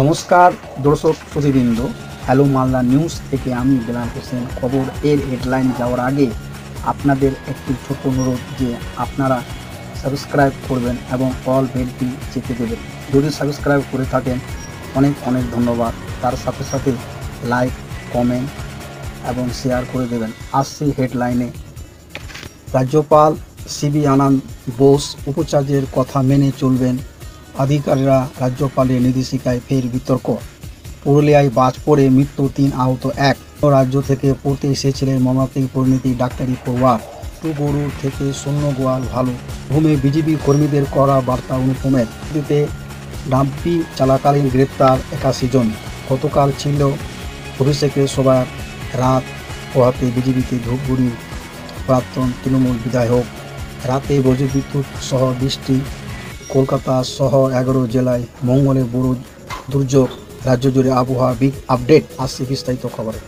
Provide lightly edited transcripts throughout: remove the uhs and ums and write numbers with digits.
নমস্কার দর্শক শ্রোতৃবৃন্দ, hello Malda news থেকে আমি বেলাল হোসেন। খবর এর হেডলাইন যাওয়ার আগে আপনাদের একটি ছোট অনুরোধ যে আপনারা সাবস্ক্রাইব করবেন এবং অল বেলটি চেপে দেবেন। যদি সাবস্ক্রাইব করে থাকেন অনেক অনেক ধন্যবাদ। তার সাথে সাথে লাইক, কমেন্ট এবং শেয়ার করে দেবেন। আসছি হেডলাইনে। রাজ্যপাল সিবি আনন্দ বোস উপাচার্যের কথা মেনে চলবেন আধিকারিকরা। রাজ্যপালের নির্দেশিকায় ফের বিতর্ক। পুরুলিয়ায় বাজ পড়ে মৃত্যু ৩, আহত ১। রাজ্য থেকে পড়তে এসেছিলেন মর্মান্তিক পরিণতি ডাক্তারি পড়ুয়া। গরুর থেকে শূন্য গোয়াল ভালো। ভূমে বিজেপি কর্মীদের করা বার্তা অনুপমের। দিতে ডাম্পি চলাকালীন গ্রেপ্তার ৮১ জন। গতকাল ছিল অভিষেকের সভার রাত পোহাতে বিজেপিতে ধূপগুড়ির প্রাক্তন তৃণমূল বিধায়ক। রাতে বজ্রবিদ্যুৎ সহ বৃষ্টি। কলকাতা সহ ১১ জেলায় মঙ্গলে বড় দুর্যোগ। রাজ্য জুড়ে আবহাওয়া বিগ আপডেট। আসছে বিস্তারিত খবরে।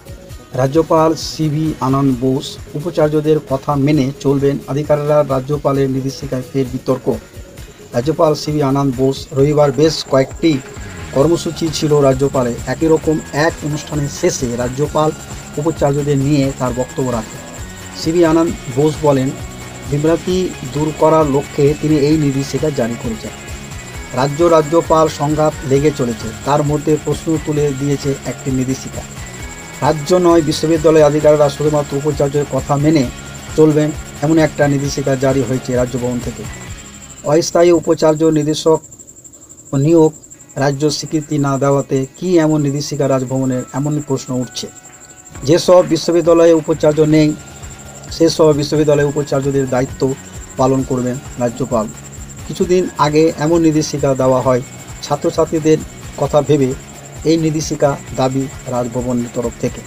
রাজ্যপাল সিবি আনন্দ বোস উপাচার্যদের কথা মেনে চলবেন আধিকারিকরা। রাজ্যপালের নির্দেশিকায় ফের বিতর্ক। রাজ্যপাল সিবি আনন্দ বোস রবিবার বেশ কয়েকটি কর্মসূচি ছিল রাজ্যপালের। একই রকম এক অনুষ্ঠানের শেষে রাজ্যপাল উপাচার্যদের নিয়ে তার বক্তব্য রাখেন। সিবি আনন্দ বোস বলেন, বিভ্রান্তি দূর করার লক্ষ্যে তিনি এই নির্দেশিকা জারি করেছেন। রাজ্যপাল সংঘাত লেগে চলেছে, তার মধ্যে প্রশ্ন তুলে দিয়েছে একটি নির্দেশিকা। রাজ্য নয়, বিশ্ববিদ্যালয় আধিকারিকরা শুধুমাত্র উপাচার্যের কথা মেনে চলবেন এমন একটা নির্দেশিকা জারি হয়েছে রাজভবন থেকে। অস্থায়ী উপাচার্য নির্দেশক নিয়োগ রাজ্য স্বীকৃতি না দেওয়াতে কি এমন নির্দেশিকা রাজভবনের, এমনই প্রশ্ন উঠছে। যেসব বিশ্ববিদ্যালয়ে উপাচার্য নেই সেসব বিশ্ববিদ্যালয়ে উপাচার্যদের দায়িত্ব পালন করবেন রাজ্যপাল। কিছুদিন আগে এমন নির্দেশিকা দেওয়া হয়। ছাত্রছাত্রীদের কথা ভেবে এই নির্দেশিকা দাবি রাজভবনের তরফ থেকে।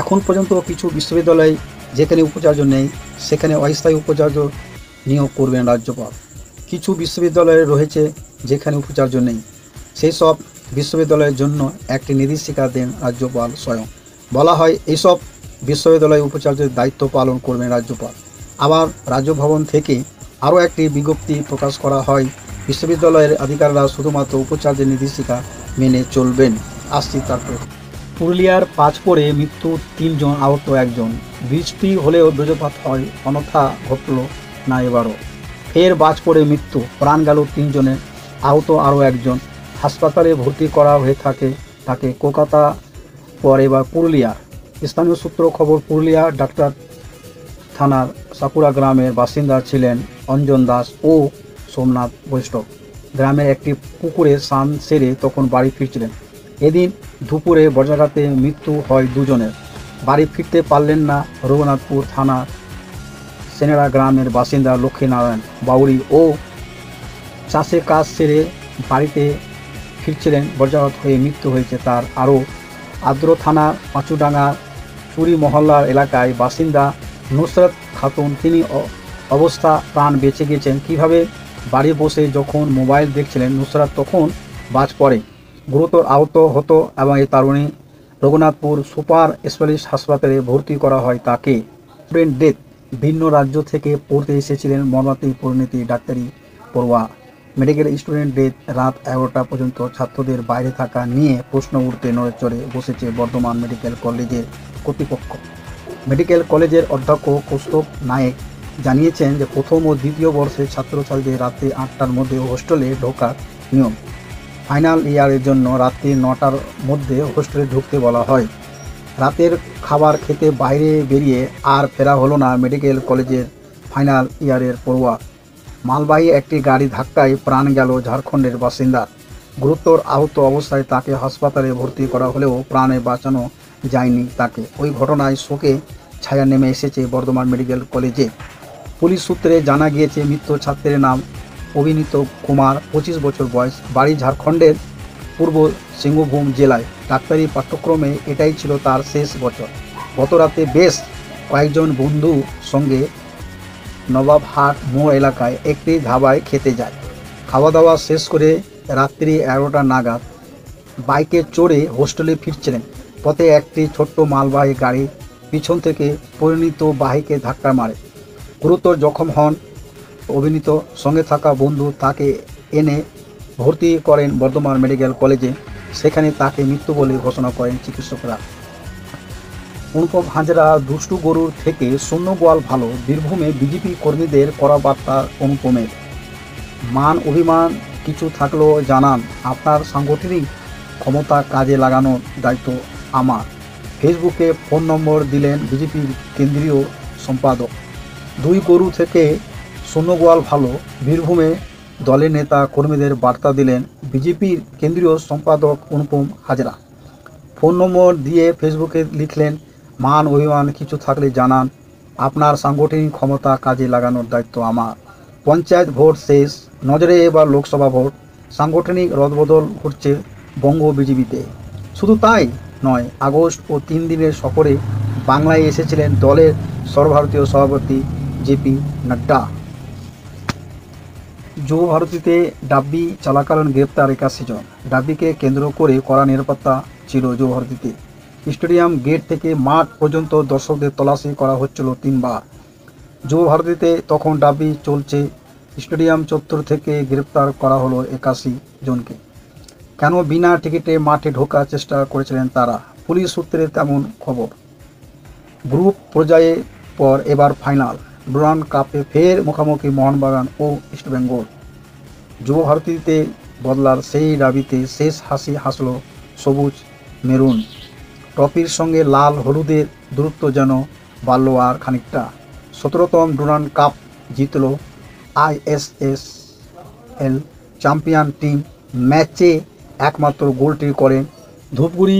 এখন পর্যন্ত কিছু বিশ্ববিদ্যালয় যেখানে উপাচার্য নেই সেখানে অস্থায়ী উপাচার্য নিয়োগ করবেন রাজ্যপাল। কিছু বিশ্ববিদ্যালয়ে রয়েছে যেখানে উপাচার্য নেই, সেই সব বিশ্ববিদ্যালয়ের জন্য একটি নির্দেশিকা দেন রাজ্যপাল স্বয়ং। বলা হয় এইসব বিশ্ববিদ্যালয় উপাচার্যের দায়িত্ব পালন করবেন রাজ্যপাল। আবার রাজভবন থেকে আরও একটি বিজ্ঞপ্তি প্রকাশ করা হয়, বিশ্ববিদ্যালয়ের আধিকারিকরা শুধুমাত্র উপাচার্যের নির্দেশিকা মেনে চলবেন। আসছি তারপরে। পুরুলিয়ার বাজ পড়ে মৃত্যু ৩ জন, আহত ১ জন। বৃষ্টি হলেও বজ্রপাত হয়, অনথা ঘটল না এবারও। ফের বাজ পড়ে মৃত্যু, প্রাণ গেল ৩ জনের, আহত আরও ১ জন। হাসপাতালে ভর্তি করা হয়ে তাকে কলকাতা পর এবার পুরুলিয়া। স্থানীয় সূত্র খবর, পুরুলিয়া ডাক্তার থানার সাকুরা গ্রামের বাসিন্দা ছিলেন অঞ্জন দাস ও সোমনাথ বৈষ্ণব। গ্রামের একটি পুকুরে স্নান সেরে তখন বাড়ি ফিরছিলেন। এদিন দুপুরে বজ্রাঘাতে মৃত্যু হয় ২ জনের। বাড়ি ফিরতে পারলেন না রঘুনাথপুর থানার সেনেরা গ্রামের বাসিন্দা লক্ষ্মীনারায়ণ বাউরি ও চাষে কাজ সেরে বাড়িতে ফিরছিলেন, বজ্রাঘাত হয়ে মৃত্যু হয়েছে তার। আরও আদ্র থানার পাঁচুডাঙ্গা চুরি মহল্লার এলাকায় বাসিন্দা নুসরাত খাতুন, তিনি অবস্থা প্রাণ বেঁচে গেছেন কীভাবে? বাড়ি বসে যখন মোবাইল দেখছিলেন নুসরাত তখন বাজ পড়ে, গুরুতর আহত হতো এবং এই তরুণী রঘুনাথপুর সুপার স্পেশালিস্ট হাসপাতালে ভর্তি করা হয় তাকে। স্টুডেন্ট ডেথ, ভিন্ন রাজ্য থেকে পড়তে এসেছিলেন মর্মান্তিক পরিণতি ডাক্তারি পড়ুয়া। মেডিকেল স্টুডেন্ট ডেথ, রাত ১১টা পর্যন্ত ছাত্রদের বাইরে থাকা নিয়ে প্রশ্ন উঠতে নড়েচড়ে বসেছে বর্ধমান মেডিকেল কলেজের কর্তৃপক্ষ। মেডিকেল কলেজের অধ্যক্ষ কৌস্তব নায়েক জানিয়েছেন যে প্রথম ও দ্বিতীয় বর্ষের ছাত্রছাত্রীদের রাত্রি ৮টার মধ্যে হোস্টেলে ঢোকার নিয়ম। ফাইনাল ইয়ারের জন্য রাত্রি ৯টার মধ্যে হোস্টেলে ঢুকতে বলা হয়। রাতের খাবার খেতে বাইরে বেরিয়ে আর ফেরা হলো না মেডিকেল কলেজের ফাইনাল ইয়ারের পড়ুয়া। মালবাহী একটি গাড়ি ধাক্কায় প্রাণ গেল ঝাড়খণ্ডের বাসিন্দার। গুরুতর আহত অবস্থায় তাকে হাসপাতালে ভর্তি করা হলেও প্রাণে বাঁচানো যায়নি তাকে। ওই ঘটনায় শোকে ছায়া নেমে এসেছে বর্ধমান মেডিকেল কলেজে। পুলিশ সূত্রে জানা গিয়েছে মৃত ছাত্রের নাম অভিনীত কুমার, ২৫ বছর বয়স, বাড়ি ঝাড়খণ্ডের পূর্ব সিংভূম জেলায়। ডাক্তারি পাঠ্যক্রমে এটাই ছিল তার শেষ বছর। গত রাতে বেশ কয়েকজন বন্ধু সঙ্গে নবাবহাট মোড় এলাকায় একটি ধাবায় খেতে যায়। খাওয়া দাওয়া শেষ করে রাত্রি ১১টা নাগাদ বাইকে চড়ে হোস্টেলে ফিরছিলেন। পথে একটি ছোট্ট মালবাহী গাড়ি পিছন থেকে পরিণীত বাহিকে ধাক্কা মারে। গুরুতর জখম হন অভিনীত। সঙ্গে থাকা বন্ধু তাকে এনে ভর্তি করেন বর্ধমান মেডিকেল কলেজে। সেখানে তাকে মৃত্যু বলে ঘোষণা করেন চিকিৎসকরা। অনুপম হাজরা দুষ্টু গরুর থেকে শূন্য গোয়াল ভালো, বীরভূমে বিজেপি কর্মীদের কড়া বার্তা অনুপমের। মান অভিমান কিছু থাকলেও জানান, আপনার সাংগঠনিক ক্ষমতা কাজে লাগানোর দায়িত্ব আমার। ফেসবুকে ফোন নম্বর দিলেন বিজেপির কেন্দ্রীয় সম্পাদক। দুই গরু থেকে শূন্য গোয়াল ভালো, বীরভূমে দলের নেতা কর্মীদের বার্তা দিলেন বিজেপির কেন্দ্রীয় সম্পাদক অনুপম হাজরা। ফোন নম্বর দিয়ে ফেসবুকে লিখলেন, মান অভিমান কিছু থাকলে জানান, আপনার সাংগঠনিক ক্ষমতা কাজে লাগানোর দায়িত্ব আমার। পঞ্চায়েত ভোট শেষ, নজরে এবার লোকসভা ভোট। সাংগঠনিক রদবদল ঘটছে বঙ্গ বিজেপিতে। শুধু তাই নয়, আগস্ট ও 3 দিনের সফরে বাংলায় এসেছিলেন দলের সর্বভারতীয় সভাপতি জেপি নাড্ডা। যুব ভারতীতে ডাব্বি চলাকালীন গ্রেপ্তার 81 জন। ডাব্বিকে কেন্দ্র করে কড়া নিরাপত্তা ছিল যুব ভারতীতে। স্টেডিয়াম গেট থেকে মাঠ পর্যন্ত দর্শকদের তল্লাশি করা হচ্ছিল 3 বার। যুব ভারতীতে তখন ডাব্বি চলছে। স্টেডিয়াম চত্বর থেকে গ্রেপ্তার করা হলো 81 জনকে। কেন বিনা টিকিটে মাঠে ঢোকার চেষ্টা করেছিলেন তারা? পুলিশ সূত্রে তেমন খবর। গ্রুপ পর্যায়ে পর এবার ফাইনাল। ডুরান্ড কাপে ফের মুখোমুখি মোহনবাগান ও ইস্টবেঙ্গল। যুব ভারতীতে বদলার সেই দাবিতে শেষ হাসি হাসল সবুজ মেরুন। ট্রফির সঙ্গে লাল হলুদের দূরত্ব যেন বাড়ল আর খানিকটা। 17তম ডুরান্ড কাপ জিতল ISSL চ্যাম্পিয়ন টিম। ম্যাচে একমাত্র গোলটি করেন ধূপগুড়ি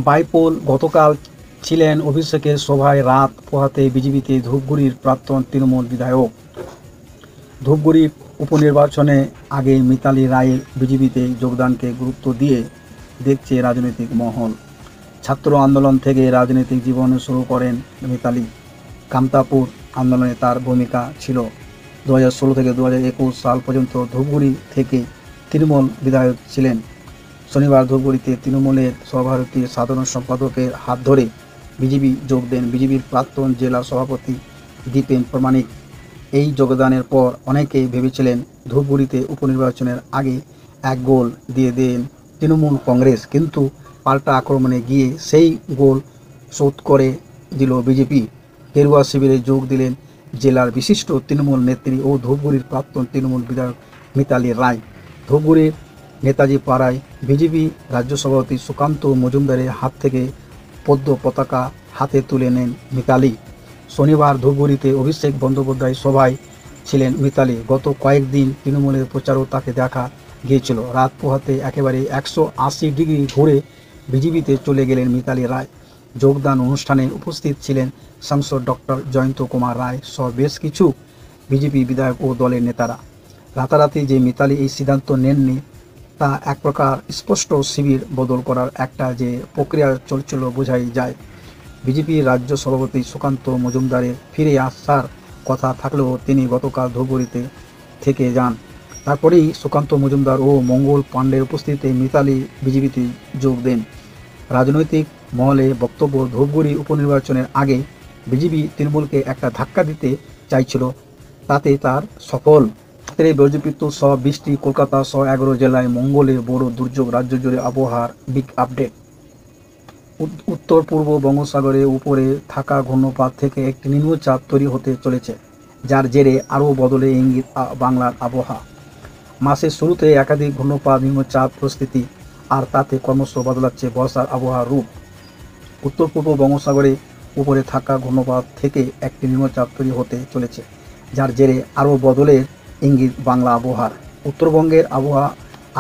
বাইপোল। গতকাল ছিলেন অভিষেকের সভায় রাত পোহাতে বিজেপিতে ধূপগুড়ির প্রাক্তন তৃণমূল বিধায়ক। ধূপগুড়ি উপনির্বাচনে আগে মিতালি রায়ের বিজেপিতে যোগদানকে গুরুত্ব দিয়ে দেখছে রাজনৈতিক মহল। ছাত্র আন্দোলন থেকে রাজনৈতিক জীবন শুরু করেন মিতালি। কামতাপুর আন্দোলনে তার ভূমিকা ছিল। 2016 থেকে 2021 সাল পর্যন্ত ধূপগুড়ি থেকে তৃণমূল বিধায়ক ছিলেন। শনিবার ধূপগুড়িতে তৃণমূলের সর্বভারতীয় সাধারণ সম্পাদকের হাত ধরে বিজেপি যোগ দেন বিজেপির প্রাক্তন জেলা সভাপতি দীপেন প্রামাণিক। এই যোগদানের পর অনেকেই ভেবেছিলেন ধূপগুড়িতে উপনির্বাচনের আগে এক গোল দিয়ে দেন তৃণমূল কংগ্রেস, কিন্তু পাল্টা আক্রমণে গিয়ে সেই গোল শোধ করে দিল বিজেপি। গেরুয়া শিবিরে যোগ দিলেন জেলার বিশিষ্ট তৃণমূল নেত্রী ও ধূপগুড়ির প্রাক্তন তৃণমূল বিধায়ক মিতালি রায়। ধূপগুড়ির নেতাজি পাড়ায় বিজেপি রাজ্য সভাপতি সুকান্ত মজুমদারের হাত থেকে পদ্ম পতাকা হাতে তুলে নেন মিতালি। শনিবার ধূপগুড়িতে অভিষেক বন্দ্যোপাধ্যায় সভায় ছিলেন মিতালি। গত কয়েকদিন তৃণমূলের প্রচারও তাকে দেখা গিয়েছিল। রাত পোহাতে একেবারে 180 ডিগ্রি ঘুরে বিজেপিতে চলে গেলেন মিতালি রায়। যোগদান অনুষ্ঠানে উপস্থিত ছিলেন সাংসদ ডক্টর জয়ন্ত কুমার রায় সহ বেশ কিছু বিজেপি বিধায়ক ও দলের নেতারা। রাতারাতি যে মিতালি এই সিদ্ধান্ত নেননি তা এক প্রকার স্পষ্ট শিবির বদল করার একটা যে প্রক্রিয়া চলছিল বোঝাই যায়। বিজেপি রাজ্য সভাপতি সুকান্ত মজুমদারের ফিরে আসার কথা থাকলেও তিনি গতকাল ধূপগুড়িতে থেকে যান। তারপরেই সুকান্ত মজুমদার ও মঙ্গল পাণ্ডের উপস্থিতিতে মিতালি বিজেপিতে যোগ দেন। রাজনৈতিক মহলে বক্তব্য, ধূপগুড়ি উপনির্বাচনের আগে বিজেপি তৃণমূলকে একটা ধাক্কা দিতে চাইছিল, তাতে তার সফল। রাত্রে বজ্রবিদ্যুৎ সহ বৃষ্টি, কলকাতা সহ 11 জেলায় মঙ্গলে বড় দুর্যোগ। রাজ্য জুড়ে আবহাওয়ার বিগ আপডেট। উত্তর পূর্ব বঙ্গোপসাগরে উপরে থাকা ঘূর্ণিঝড় থেকে একটি নিম্নচাপ তৈরি হতে চলেছে, যার জেরে আরও বদলে ইঙ্গিত বাংলার আবহাওয়া। মাসের শুরুতে একাধিক ঘূর্ণিঝড় নিম্নচাপ পরিস্থিতি, আর তাতে ক্রমশ বদলাচ্ছে বর্ষার আবহাওয়ার রূপ। উত্তর পূর্ব বঙ্গোপসাগরে উপরে থাকা ঘূর্ণিঝড় থেকে একটি নিম্নচাপ তৈরি হতে চলেছে, যার জেরে আরও বদলের ইঙ্গিত বাংলা আবহাওয়ার। উত্তরবঙ্গের আবহাওয়া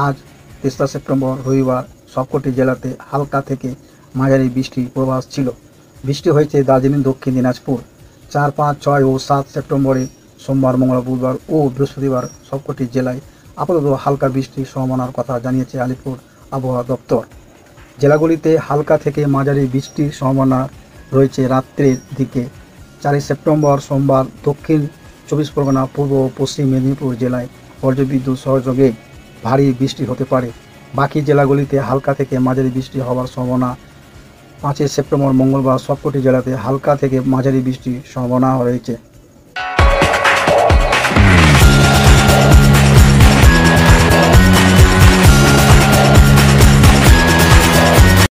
আজ 3 সেপ্টেম্বর রবিবার সবকটি জেলাতে হালকা থেকে মাঝারি বৃষ্টির পূর্বাভাস ছিল। বৃষ্টি হয়েছে দার্জিলিং, দক্ষিণ দিনাজপুর। 4, 5, 6 ও 7 সেপ্টেম্বরে সোমবার, মঙ্গলবার, বুধবার ও বৃহস্পতিবার সবকটি জেলায় আপাতত হালকা বৃষ্টির সম্ভাবনার কথা জানিয়েছে আলিপুর আবহাওয়া দপ্তর। জেলাগুলিতে হালকা থেকে মাঝারি বৃষ্টির সম্ভাবনা রয়েছে রাত্রের দিকে। 4 সেপ্টেম্বর সোমবার দক্ষিণ 24 পরগনা, পূর্ব ও পশ্চিম মেদিনীপুর জেলায় বজ্রবিদ্যুৎ সহযোগে ভারী বৃষ্টি হতে পারে। বাকি জেলাগুলিতে হালকা থেকে মাঝারি বৃষ্টি হওয়ার সম্ভাবনা। 5 সেপ্টেম্বর মঙ্গলবার সবকটি জেলাতে হালকা থেকে মাঝারি বৃষ্টির সম্ভাবনা রয়েছে।